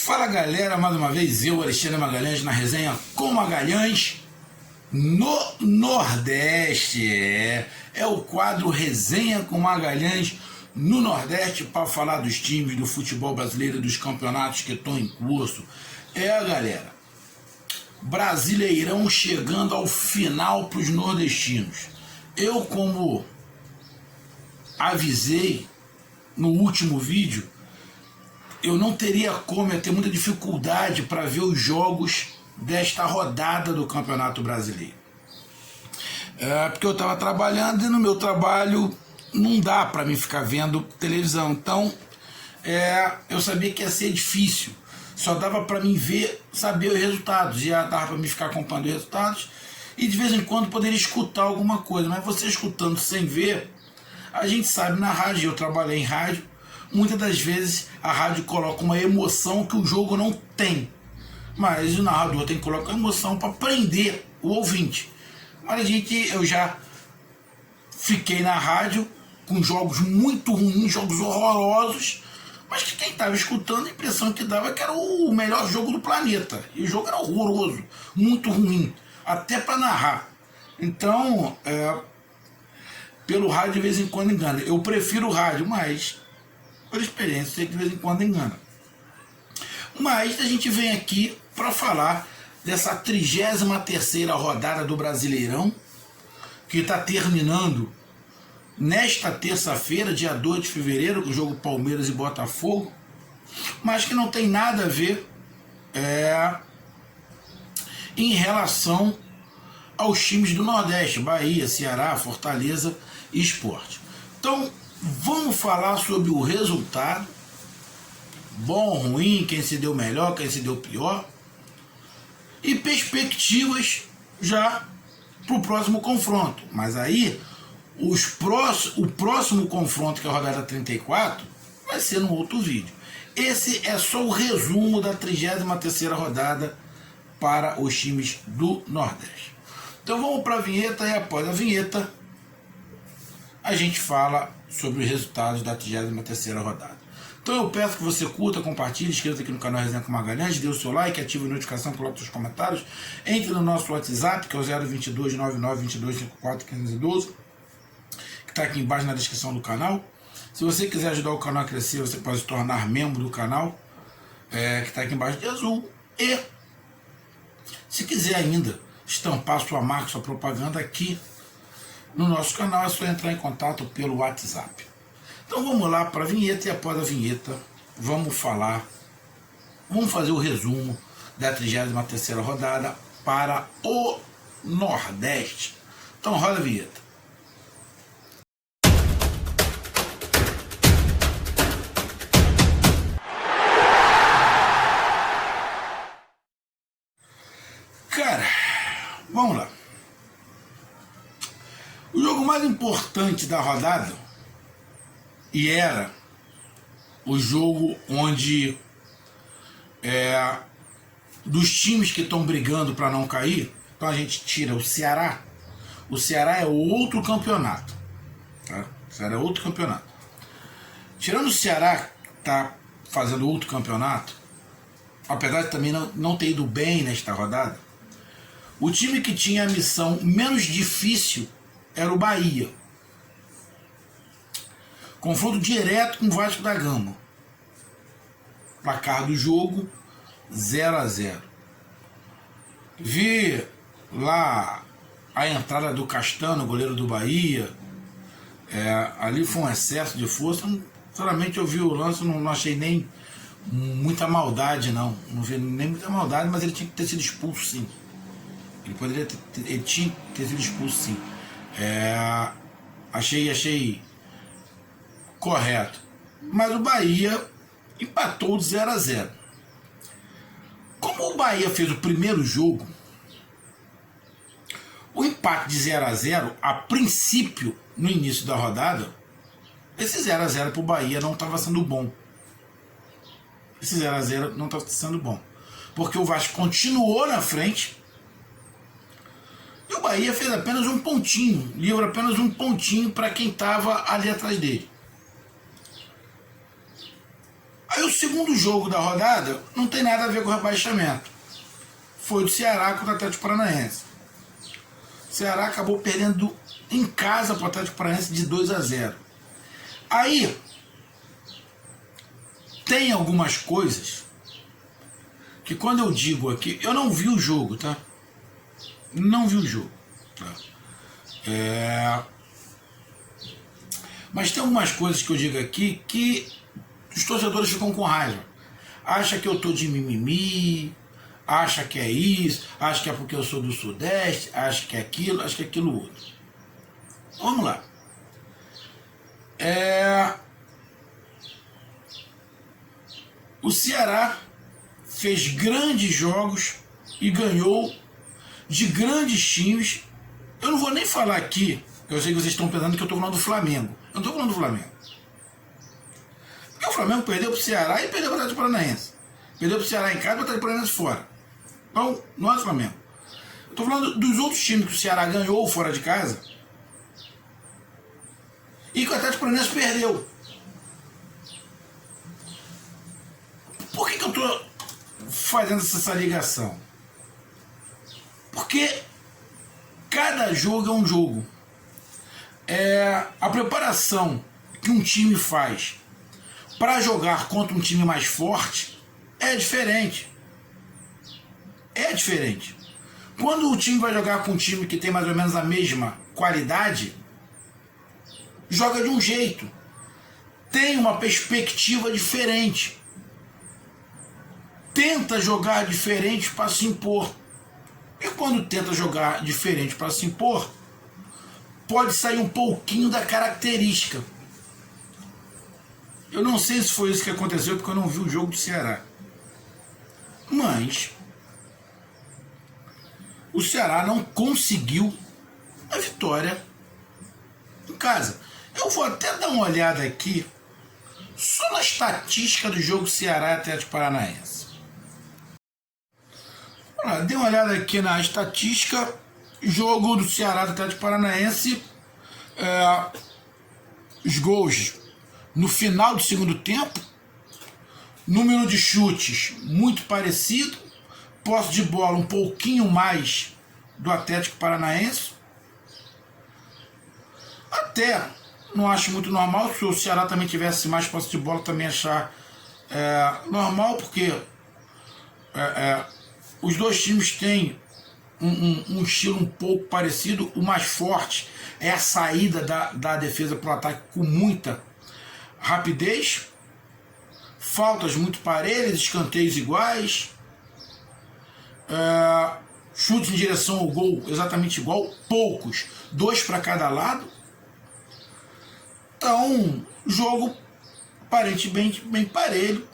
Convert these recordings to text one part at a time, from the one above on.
Fala galera, mais uma vez eu, Alexandre Magalhães, na resenha com Magalhães no Nordeste. É o quadro Resenha com Magalhães no Nordeste para falar dos times, do futebol brasileiro, dos campeonatos que estão em curso. Galera, Brasileirão chegando ao final para os nordestinos. Eu, como avisei no último vídeo, eu não teria como, eu ter muita dificuldade para ver os jogos desta rodada do Campeonato Brasileiro. Porque eu estava trabalhando e no meu trabalho não dá para mim ficar vendo televisão. Então, eu sabia que ia ser difícil. Só dava para mim ver, saber os resultados. Já dava para mim ficar acompanhando os resultados e de vez em quando poderia escutar alguma coisa. Mas você escutando sem ver, a gente sabe na rádio, eu trabalhei em rádio, muitas das vezes a rádio coloca uma emoção que o jogo não tem. Mas o narrador tem que colocar emoção para prender o ouvinte. Mas eu já fiquei na rádio com jogos muito ruins, jogos horrorosos, mas que quem estava escutando, a impressão que dava que era o melhor jogo do planeta. E o jogo era horroroso, muito ruim, até para narrar. Então, pelo rádio de vez em quando engana. Eu prefiro o rádio, mas por experiência, sei que de vez em quando engana. Mas a gente vem aqui para falar dessa 33ª rodada do Brasileirão, que está terminando nesta terça-feira, dia 2 de fevereiro, com o jogo Palmeiras e Botafogo, mas que não tem nada a ver em relação aos times do Nordeste, Bahia, Ceará, Fortaleza e Sport. Então, vamos falar sobre o resultado, bom, ruim, quem se deu melhor, quem se deu pior, e perspectivas já para o próximo confronto. Mas aí, o próximo confronto, que é a rodada 34, vai ser no outro vídeo. Esse é só o resumo da 33ª rodada para os times do Nordeste. Então vamos para a vinheta e após a vinheta a gente fala sobre os resultados da 33ª rodada. Então eu peço que você curta, compartilhe, inscreva-se aqui no canal Resenha com Magalhães, dê o seu like, ative a notificação, coloque seus comentários, entre no nosso WhatsApp, que é o 022 99 22 54 1512, que está aqui embaixo na descrição do canal. Se você quiser ajudar o canal a crescer, você pode se tornar membro do canal, que está aqui embaixo de azul. E se quiser ainda estampar sua marca, sua propaganda aqui no nosso canal, é só entrar em contato pelo WhatsApp. Então vamos lá para a vinheta e após a vinheta vamos fazer o resumo da 33ª rodada para o Nordeste. Então roda a vinheta. Cara, vamos lá. O jogo mais importante da rodada, e era o jogo onde dos times que estão brigando para não cair, então a gente tira o Ceará. O Ceará é outro campeonato, tá? O Ceará é outro campeonato. Tirando o Ceará, que está fazendo outro campeonato, apesar de também não ter ido bem nesta rodada, o time que tinha a missão menos difícil era o Bahia. Confronto direto com o Vasco da Gama. Placar do jogo 0-0. Vi lá a entrada do Castano, goleiro do Bahia. Ali foi um excesso de força. Sinceramente, eu vi o lance, não achei nem muita maldade, não. Não vi nem muita maldade, mas ele tinha que ter sido expulso, sim. Ele tinha que ter sido expulso, sim. Achei correto. Mas o Bahia empatou de 0-0. Como o Bahia fez o primeiro jogo, o empate de 0-0, a princípio, no início da rodada, esse 0-0 para o Bahia não estava sendo bom. Esse 0-0 não estava sendo bom. Porque o Vasco continuou na frente e o Bahia fez apenas um pontinho, livrou apenas um pontinho para quem estava ali atrás dele. Aí o segundo jogo da rodada não tem nada a ver com o rebaixamento. Foi do Ceará contra o Atlético Paranaense. O Ceará acabou perdendo em casa para o Atlético Paranaense de 2-0. Aí, tem algumas coisas que quando eu digo aqui, eu não vi o jogo, tá? Não vi o jogo. Tá? Mas tem algumas coisas que eu digo aqui que os torcedores ficam com raiva. Acha que eu tô de mimimi, acha que é isso, acha que é porque eu sou do Sudeste, acha que é aquilo, acha que é aquilo outro. Vamos lá. O Ceará fez grandes jogos e ganhou de grandes times. Eu não vou nem falar aqui, eu sei que vocês estão pensando que eu estou falando do Flamengo. Eu não estou falando do Flamengo. Porque o Flamengo perdeu para o Ceará e perdeu para o Atlético Paranaense. Perdeu para o Ceará em casa e para o Atlético Paranaense fora. Então, não é o Flamengo. Eu estou falando dos outros times que o Ceará ganhou fora de casa e que o Atlético Paranaense perdeu. Por que eu estou fazendo essa ligação? Porque cada jogo é um jogo. A preparação que um time faz para jogar contra um time mais forte é diferente. É diferente. Quando o time vai jogar com um time que tem mais ou menos a mesma qualidade, joga de um jeito. Tem uma perspectiva diferente. Tenta jogar diferente para se impor. E quando tenta jogar diferente para se impor, pode sair um pouquinho da característica. Eu não sei se foi isso que aconteceu, porque eu não vi o jogo do Ceará. Mas o Ceará não conseguiu a vitória em casa. Eu vou até dar uma olhada aqui só na estatística do jogo Ceará e Atlético Paranaense. Dê uma olhada aqui na estatística. Jogo do Ceará e Atlético Paranaense. Os gols no final do segundo tempo. Número de chutes muito parecido. Posse de bola um pouquinho mais do Atlético Paranaense. Até não acho muito normal. Se o Ceará também tivesse mais posse de bola, também achar normal, porque os dois times têm um estilo um pouco parecido. O mais forte é a saída da defesa para o ataque com muita rapidez, faltas muito parelhas, escanteios iguais, chutes em direção ao gol exatamente igual, poucos, 2 para cada lado. Então, jogo aparentemente bem parelho.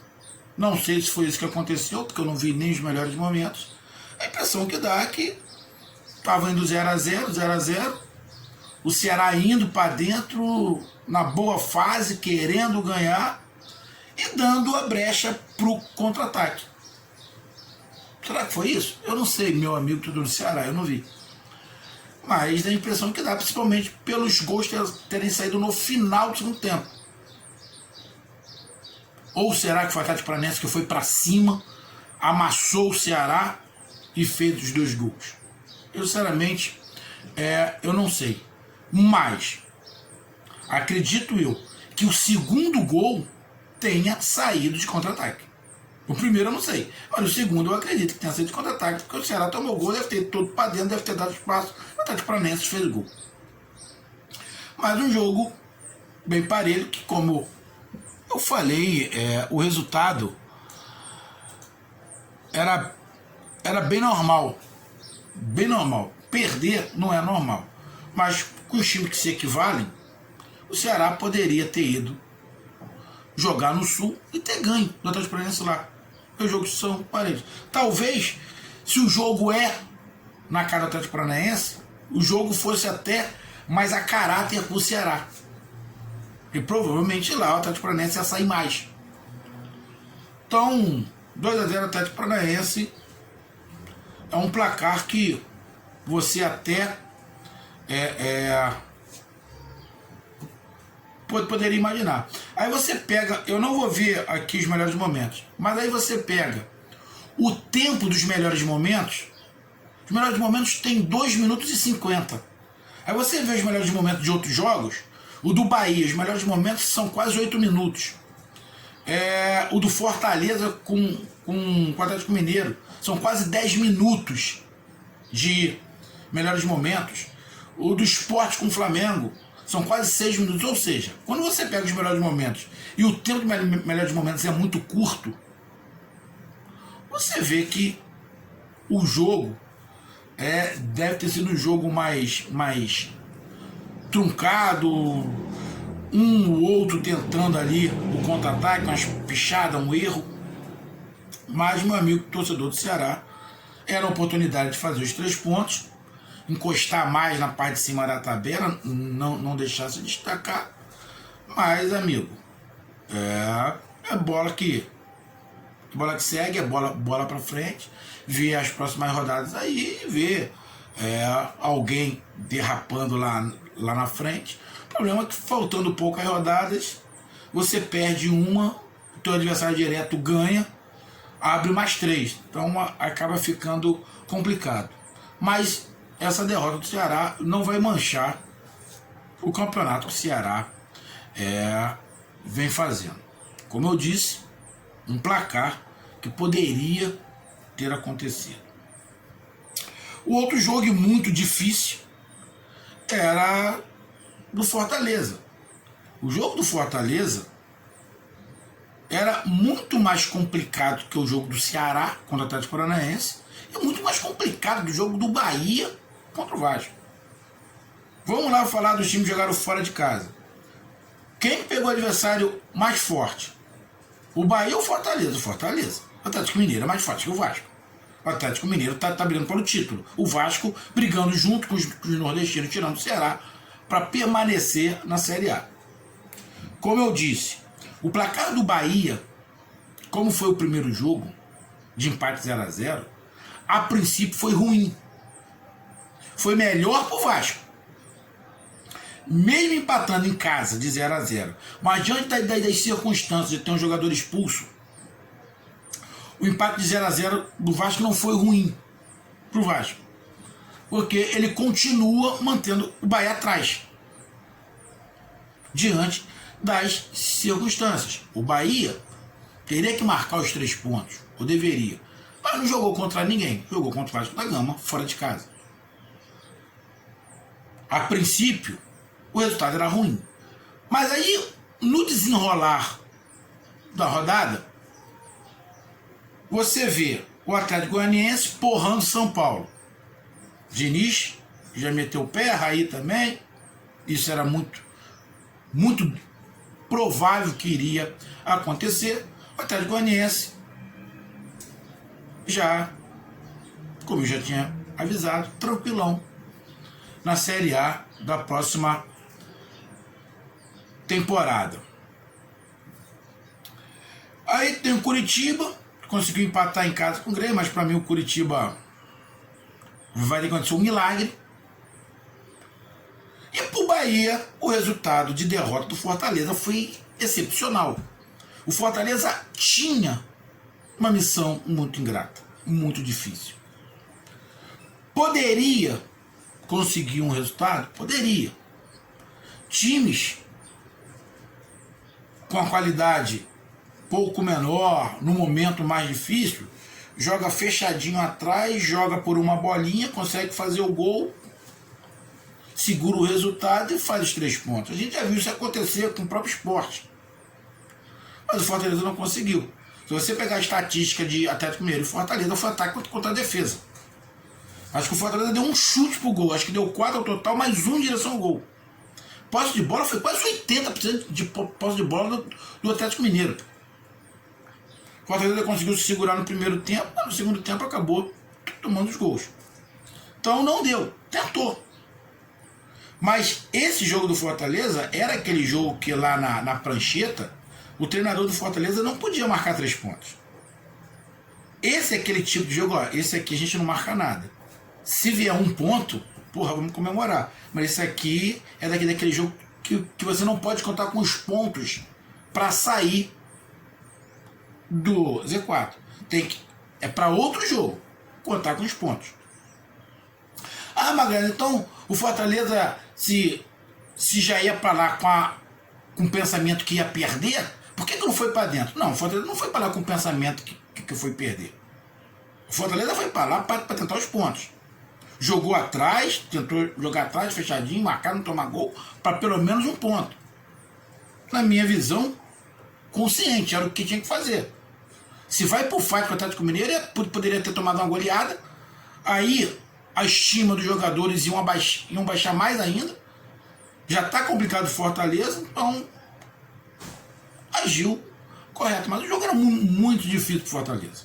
Não sei se foi isso que aconteceu, porque eu não vi nem os melhores momentos. A impressão que dá é que estava indo 0-0, 0-0. O Ceará indo para dentro, na boa fase, querendo ganhar e dando a brecha para o contra-ataque. Será que foi isso? Eu não sei, meu amigo tudo do Ceará, eu não vi. Mas dá a impressão que dá, principalmente pelos gols terem saído no final do segundo tempo. Ou será que foi o Atlético Paranaense que foi para cima, amassou o Ceará e fez os 2 gols? Eu, sinceramente, eu não sei. Mas acredito eu que o segundo gol tenha saído de contra-ataque. O primeiro eu não sei. Olha, o segundo eu acredito que tenha saído de contra-ataque, porque o Ceará tomou o gol, deve ter todo para dentro, deve ter dado espaço. O Atlético Paranaense fez o gol. Mas um jogo bem parelho, que, como eu falei, o resultado era bem normal. Bem normal. Perder não é normal. Mas com os times que se equivalem, o Ceará poderia ter ido jogar no Sul e ter ganho do Atlético Paranaense lá. Os jogos são parelhos. Talvez, se o jogo na cara do Atlético Paranaense, o jogo fosse até mais a caráter pro Ceará. E provavelmente lá o Atlético Paranaense ia sair mais. Então, 2-0 Atlético Paranaense é um placar que você até poderia imaginar. Aí você pega, eu não vou ver aqui os melhores momentos, mas aí você pega o tempo dos melhores momentos. Os melhores momentos tem 2 minutos e 50. Aí você vê os melhores momentos de outros jogos. O do Bahia, os melhores momentos são quase 8 minutos. O do Fortaleza com o Atlético Mineiro são quase 10 minutos de melhores momentos. O do Sport com o Flamengo são quase 6 minutos. Ou seja, quando você pega os melhores momentos e o tempo de melhores momentos é muito curto, você vê que o jogo deve ter sido um jogo mais truncado, um ou outro tentando ali o contra-ataque, umas pichadas, um erro. Mas, meu amigo torcedor do Ceará, era a oportunidade de fazer os 3 pontos, encostar mais na parte de cima da tabela, não deixar se destacar. Mas, amigo, é bola que segue, é bola para frente, ver as próximas rodadas aí, ver alguém derrapando lá na frente. O problema é que, faltando poucas rodadas, você perde uma, o teu adversário direto ganha, abre mais 3. Então acaba ficando complicado. Mas essa derrota do Ceará não vai manchar o campeonato que o Ceará vem fazendo. Como eu disse, um placar que poderia ter acontecido. O outro jogo muito difícil era do Fortaleza. O jogo do Fortaleza era muito mais complicado que o jogo do Ceará contra o Atlético Paranaense e muito mais complicado do jogo do Bahia contra o Vasco. Vamos lá falar dos times que jogaram fora de casa. Quem pegou o adversário mais forte? O Bahia ou o Fortaleza? O Fortaleza. O Atlético Mineiro é mais forte que o Vasco. O Atlético Mineiro está brigando pelo título. O Vasco brigando junto com os nordestinos, tirando o Ceará, para permanecer na Série A. Como eu disse, o placar do Bahia, como foi o primeiro jogo, de empate 0-0, a princípio foi ruim. Foi melhor para o Vasco. Mesmo empatando em casa de 0-0, mas diante das circunstâncias de ter um jogador expulso, o empate de 0-0 do Vasco não foi ruim para o Vasco, porque ele continua mantendo o Bahia atrás, diante das circunstâncias. O Bahia teria que marcar os 3 pontos, ou deveria, mas não jogou contra ninguém, jogou contra o Vasco da Gama, fora de casa. A princípio, o resultado era ruim. Mas aí, no desenrolar da rodada, você vê o Atlético Goianiense porrando São Paulo. Diniz já meteu o pé, Raí também. Isso era muito provável que iria acontecer. O Atlético Goianiense já, como eu já tinha avisado, tranquilão na Série A da próxima temporada. Aí tem o Curitiba, conseguiu empatar em casa com o Grêmio, mas para mim o Curitiba vai ter que acontecer um milagre. E pro Bahia, o resultado de derrota do Fortaleza foi excepcional. O Fortaleza tinha uma missão muito ingrata, muito difícil. Poderia conseguir um resultado? Poderia. Times com a qualidade pouco menor, no momento mais difícil, joga fechadinho atrás, joga por uma bolinha, consegue fazer o gol, segura o resultado e faz os 3 pontos. A gente já viu isso acontecer com o próprio Sport. Mas o Fortaleza não conseguiu. Se você pegar a estatística de Atlético Mineiro e Fortaleza, foi ataque contra a defesa. Acho que o Fortaleza deu um chute pro gol, acho que deu 4 ao total, mais 1 em direção ao gol. Posse de bola foi quase 80% de posse de bola do Atlético Mineiro. O Fortaleza conseguiu se segurar no primeiro tempo, mas no segundo tempo acabou tomando os gols. Então não deu, tentou. Mas esse jogo do Fortaleza era aquele jogo que lá na prancheta, o treinador do Fortaleza não podia marcar 3 pontos. Esse é aquele tipo de jogo, ó, esse aqui a gente não marca nada. Se vier 1 ponto, porra, vamos comemorar. Mas esse aqui é daquele jogo que você não pode contar com os pontos para sair do Z4. É para outro jogo contar com os pontos. Ah, Magalhães, então o Fortaleza se já ia para lá com o pensamento que ia perder, por que não foi para dentro? Não, o Fortaleza não foi para lá com o pensamento que foi perder. O Fortaleza foi para lá para tentar os pontos. Jogou atrás, tentou jogar atrás, fechadinho, marcar, não tomar gol, para pelo menos um ponto. Na minha visão, consciente, era o que tinha que fazer. Se vai pro fight com o Atlético Mineiro, poderia ter tomado uma goleada, aí a estima dos jogadores iam baixar mais ainda, já está complicado o Fortaleza, então agiu correto. Mas o jogo era muito difícil pro Fortaleza,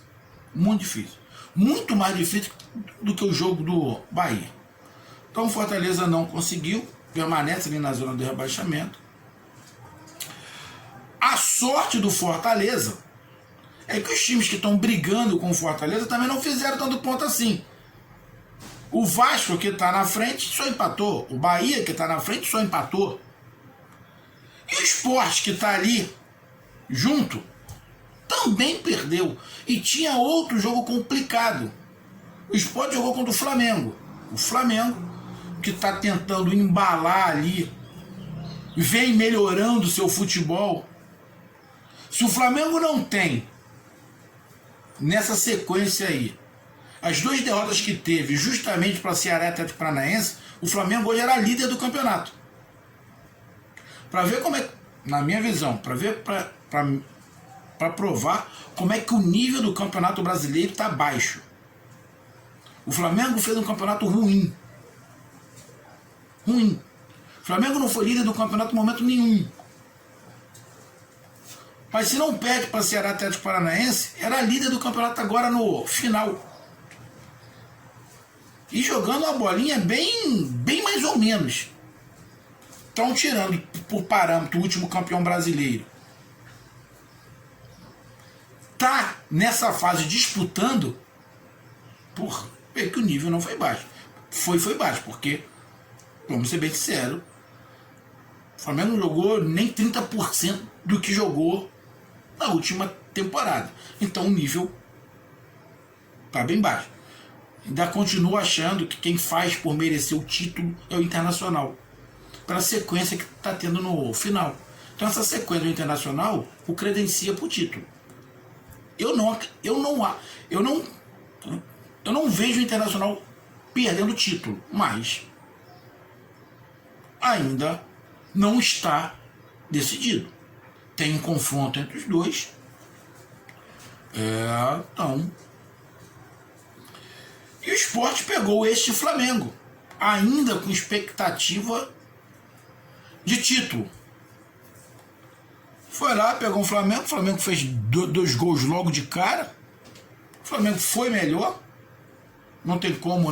muito difícil, muito mais difícil do que o jogo do Bahia. Então o Fortaleza não conseguiu, permanece ali na zona do rebaixamento. A sorte do Fortaleza é que os times que estão brigando com o Fortaleza também não fizeram tanto ponto assim. O Vasco, que está na frente, só empatou. O Bahia, que está na frente, só empatou. E o Sport, que está ali junto, também perdeu. E tinha outro jogo complicado. O Sport jogou contra o Flamengo. O Flamengo, que está tentando embalar ali, vem melhorando o seu futebol. Se o Flamengo não tem, nessa sequência aí, as duas derrotas que teve justamente para Ceará e Atlético Paranaense, o Flamengo hoje era líder do campeonato. Para ver como é, na minha visão, para provar como é que o nível do campeonato brasileiro está baixo. O Flamengo fez um campeonato ruim. Ruim. O Flamengo não foi líder do campeonato em momento nenhum. Mas se não perde para Ceará e Atlético Paranaense, era líder do campeonato agora no final. E jogando uma bolinha bem mais ou menos. Estão tirando por parâmetro o último campeão brasileiro. Tá nessa fase disputando, porra, é que o nível não foi baixo. Foi baixo, porque, vamos ser bem sinceros, o Flamengo não jogou nem 30% do que jogou na última temporada. Então o nível tá bem baixo. Ainda continuo achando que quem faz por merecer o título é o Internacional, pela sequência que está tendo no final. Então essa sequência do Internacional o credencia para o título. Eu não vejo o Internacional perdendo o título, mas ainda não está decidido. Tem um confronto entre os dois. Então. E o Sport pegou este Flamengo, ainda com expectativa de título. Foi lá, pegou o Flamengo fez dois gols logo de cara. O Flamengo foi melhor, não tem como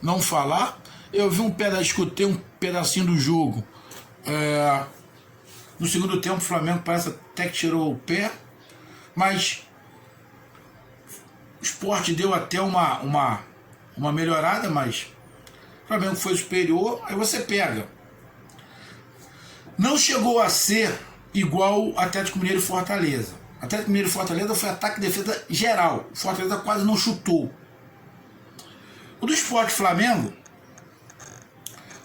não falar. Eu vi escutei um pedacinho do jogo. No segundo tempo o Flamengo parece até que tirou o pé, mas o Sport deu até uma melhorada, mas o Flamengo foi superior. Aí você pega. Não chegou a ser igual Atlético Mineiro e Fortaleza. Atlético Mineiro e Fortaleza foi ataque e defesa geral. O Fortaleza quase não chutou. O do Sport Flamengo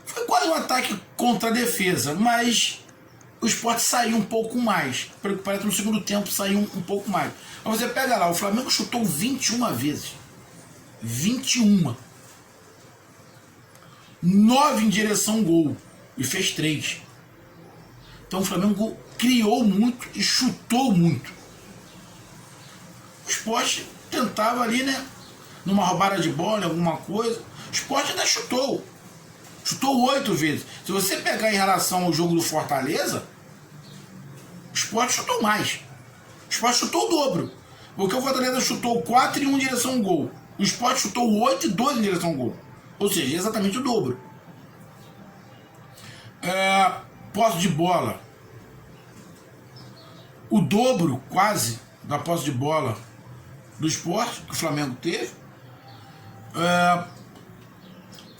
foi quase um ataque contra a defesa, mas o Sport saiu um pouco mais. Pelo que parece, no segundo tempo saiu um pouco mais. Mas você pega lá, o Flamengo chutou 21 vezes. 21. 9 em direção ao gol. E fez 3. Então o Flamengo criou muito e chutou muito. O Sport tentava ali, né? Numa roubada de bola, alguma coisa. O Sport ainda chutou. Chutou 8 vezes. Se você pegar em relação ao jogo do Fortaleza, o Sport chutou mais. O Sport chutou o dobro. Porque o Fortaleza chutou 4 e 1 em direção ao gol. O Sport chutou 8 e 2 em direção ao gol. Ou seja, exatamente o dobro. Posse de bola. O dobro, quase, da posse de bola do Sport, que o Flamengo teve.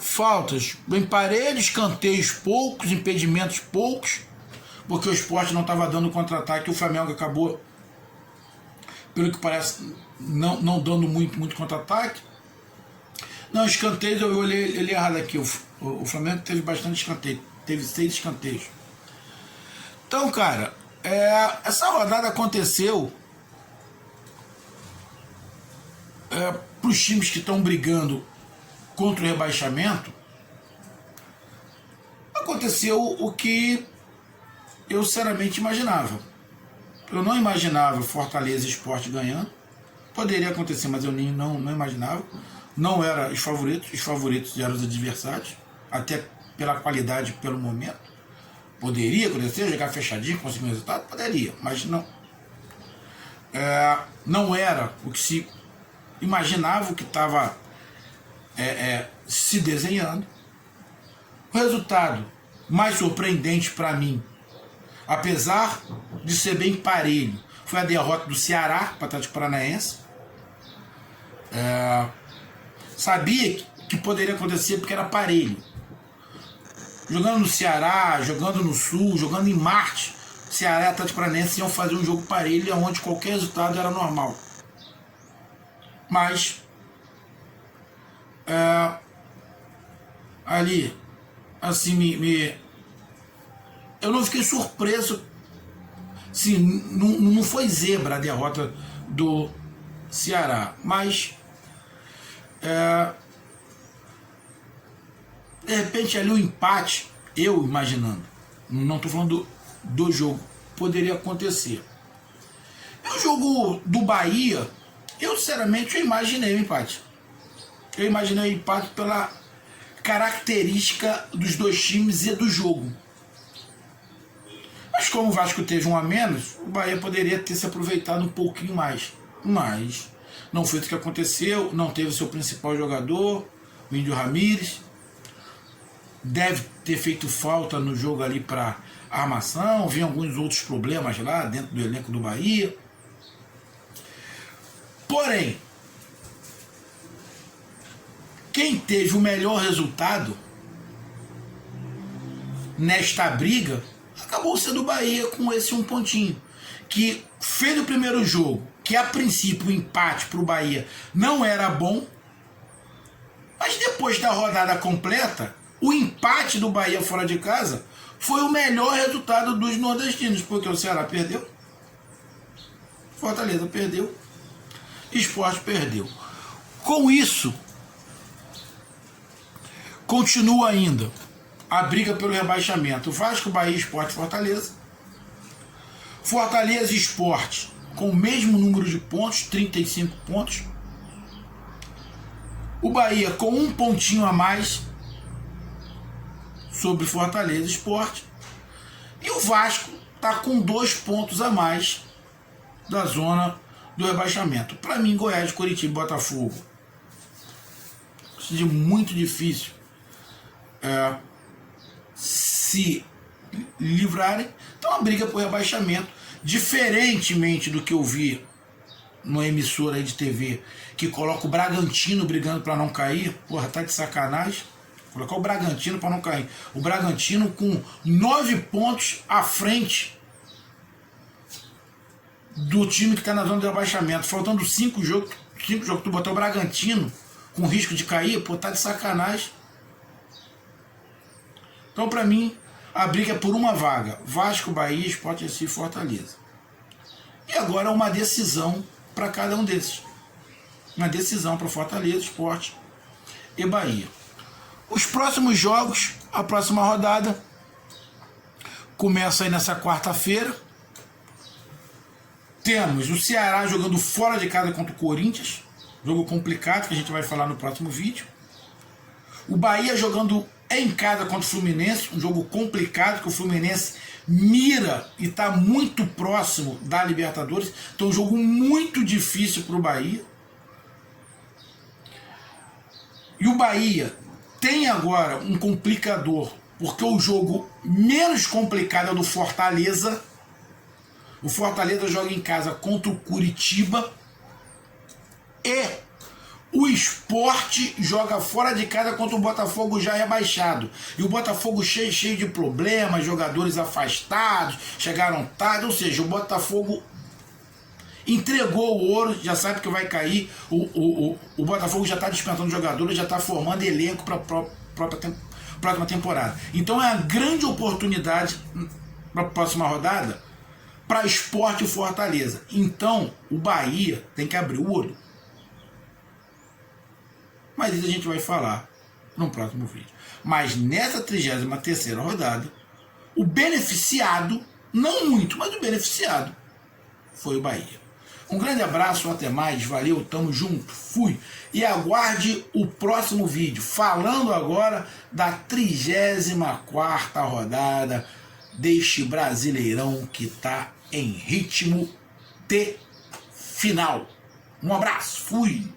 faltas bem parelhos, escanteios poucos, impedimentos poucos, porque o Sport não estava dando contra-ataque, o Flamengo acabou, pelo que parece, não dando muito contra-ataque. Não, escanteios, eu olhei errado aqui, o Flamengo teve bastante escanteio, teve 6 escanteios. Então, cara, essa rodada aconteceu para os times que estão brigando contra o rebaixamento. Aconteceu o que eu sinceramente imaginava. Eu não imaginava Fortaleza e Sport ganhando. Poderia acontecer, mas eu não imaginava. Não eram os favoritos eram os adversários, até pela qualidade, pelo momento. Poderia acontecer, jogar fechadinho, conseguir um resultado? Poderia, mas não. Não era o que se imaginava, o que estava se desenhando. O resultado mais surpreendente para mim, apesar de ser bem parelho, foi a derrota do Ceará para o Atlético Paranaense. Sabia que poderia acontecer porque era parelho. Jogando no Ceará, jogando no Sul, jogando em Marte, Ceará e Atlético Paranaense iam fazer um jogo parelho onde qualquer resultado era normal. Mas ali, assim, eu não fiquei surpreso. Sim, não foi zebra a derrota do Ceará, mas de repente ali o empate, eu imaginando, não estou falando do jogo, poderia acontecer. E o jogo do Bahia, eu sinceramente imaginei o empate. Eu imaginei o empate pela característica dos dois times e do jogo. Mas como o Vasco teve um a menos, o Bahia poderia ter se aproveitado um pouquinho mais. Mas não foi o que aconteceu, não teve seu principal jogador, o Índio Ramírez. Deve ter feito falta no jogo ali para armação, vinha alguns outros problemas lá dentro do elenco do Bahia. Porém, quem teve o melhor resultado nesta briga acabou sendo o Bahia com esse 1 pontinho, que fez o primeiro jogo, que a princípio o empate para o Bahia não era bom, mas depois da rodada completa, o empate do Bahia fora de casa foi o melhor resultado dos nordestinos, porque o Ceará perdeu, Fortaleza perdeu, Sport perdeu. Com isso, continua ainda a briga pelo rebaixamento. Vasco, Bahia, Sport e Fortaleza. Fortaleza e Sport com o mesmo número de pontos, 35 pontos. O Bahia com 1 pontinho a mais sobre Fortaleza e Sport. E o Vasco está com 2 pontos a mais da zona do rebaixamento. Para mim, Goiás, Coritiba e Botafogo, seria muito difícil se livrarem. Então a briga por rebaixamento, diferentemente do que eu vi numa emissora aí de TV que coloca o Bragantino brigando para não cair, porra, tá de sacanagem. Colocar o Bragantino para não cair. O Bragantino com 9 pontos à frente do time que está na zona de rebaixamento, faltando 5 jogos, tu botar o Bragantino com risco de cair, pô, tá de sacanagem. Então, para mim, a briga é por uma vaga: Vasco, Bahia, Sport Recife e Fortaleza. E agora uma decisão para cada um desses. Uma decisão para Fortaleza, Sport e Bahia. Os próximos jogos, a próxima rodada, começa aí nessa quarta-feira. Temos o Ceará jogando fora de casa contra o Corinthians, jogo complicado que a gente vai falar no próximo vídeo. O Bahia jogando em casa contra o Fluminense, um jogo complicado que o Fluminense mira e está muito próximo da Libertadores, então um jogo muito difícil para o Bahia. E o Bahia tem agora um complicador, porque o jogo menos complicado é o do Fortaleza. O Fortaleza joga em casa contra o Curitiba. E o Sport joga fora de casa contra o Botafogo já rebaixado. E o Botafogo cheio de problemas, jogadores afastados, chegaram tarde, ou seja, o Botafogo entregou o ouro, já sabe que vai cair. O Botafogo já está dispensando jogadores, já está formando elenco para a próxima temporada. Então é uma grande oportunidade para a próxima rodada para Sport e Fortaleza. Então o Bahia tem que abrir o olho. Mas isso a gente vai falar no próximo vídeo. Mas nessa 33ª rodada, o beneficiado, não muito, mas o beneficiado foi o Bahia. Um grande abraço, até mais, valeu, tamo junto, fui. E aguarde o próximo vídeo, falando agora da 34ª rodada deste Brasileirão que tá em ritmo de final. Um abraço, fui.